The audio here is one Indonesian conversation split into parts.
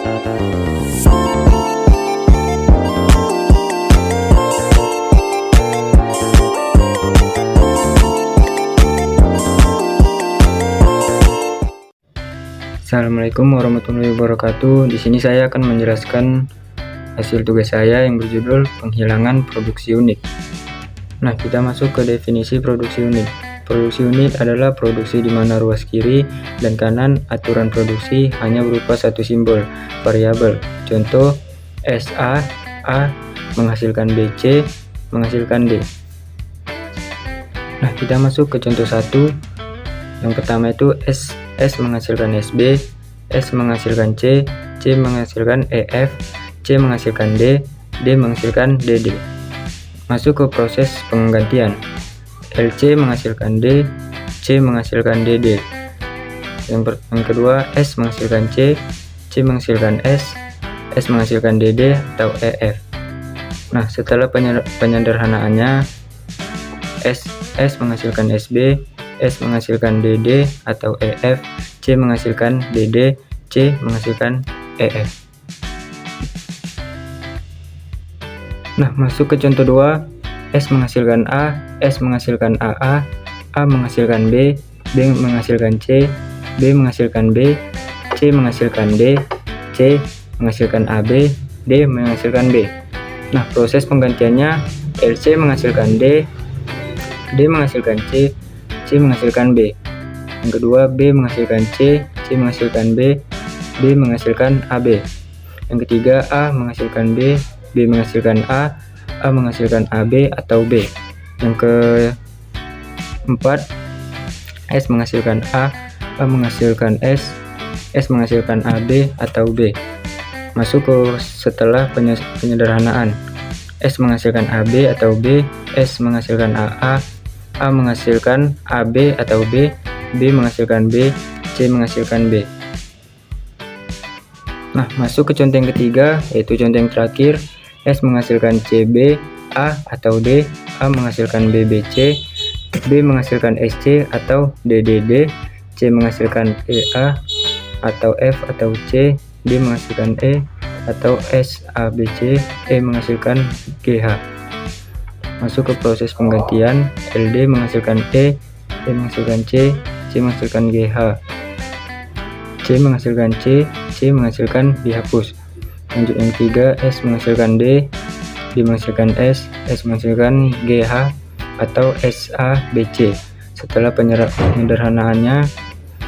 Assalamualaikum warahmatullahi wabarakatuh. Di sini saya akan menjelaskan hasil tugas saya yang berjudul penghilangan produksi unit. Nah, kita masuk ke definisi produksi unit. Produksi unit adalah produksi di mana ruas kiri dan kanan aturan produksi hanya berupa satu simbol variabel. Contoh SA A menghasilkan BC menghasilkan D. Nah, kita masuk ke contoh 1. Yang pertama itu S menghasilkan SB, S menghasilkan C menghasilkan EF, C menghasilkan D menghasilkan DD. Masuk ke proses penggantian. LC menghasilkan D, C menghasilkan DD. Yang kedua, S menghasilkan C menghasilkan S menghasilkan DD atau EF. Nah, setelah penyederhanaannya, S menghasilkan SB, S menghasilkan DD atau EF, C menghasilkan DD, C menghasilkan EF. Nah, masuk ke contoh 2. S menghasilkan A, S menghasilkan AA, A menghasilkan B menghasilkan C menghasilkan B, C menghasilkan D, C menghasilkan AB, D menghasilkan B. Nah, proses penggantiannya, LC menghasilkan D menghasilkan C menghasilkan B. Yang kedua, B menghasilkan C menghasilkan B menghasilkan AB. Yang ketiga, A menghasilkan B menghasilkan A menghasilkan AB atau B. Yang keempat, S menghasilkan A menghasilkan S menghasilkan AB atau B. Masuk ke setelah penyederhanaan. S menghasilkan AB atau B, S menghasilkan AA, A menghasilkan AB atau B menghasilkan B, C menghasilkan B. Nah, masuk ke contoh yang ketiga, yaitu contoh yang terakhir. S menghasilkan CB, A atau D, A menghasilkan BBC, B menghasilkan SC atau DDD, C menghasilkan EA atau F atau C, D menghasilkan E atau SABC, E menghasilkan GH. Masuk ke proses penggantian. LD menghasilkan E menghasilkan C menghasilkan GH, C menghasilkan C menghasilkan dihapus. Lanjut yang ketiga, S menghasilkan D menghasilkan S menghasilkan GH atau SABC. Setelah penyederhanaannya,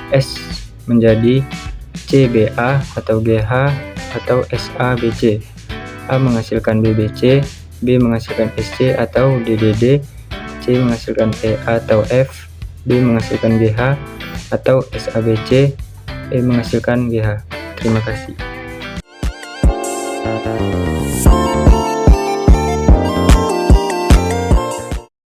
S menjadi CBA atau GH atau SABC, A menghasilkan BBC, B menghasilkan SC atau DDD, C menghasilkan EA atau F, D menghasilkan GH atau SABC, E menghasilkan GH. Terima kasih.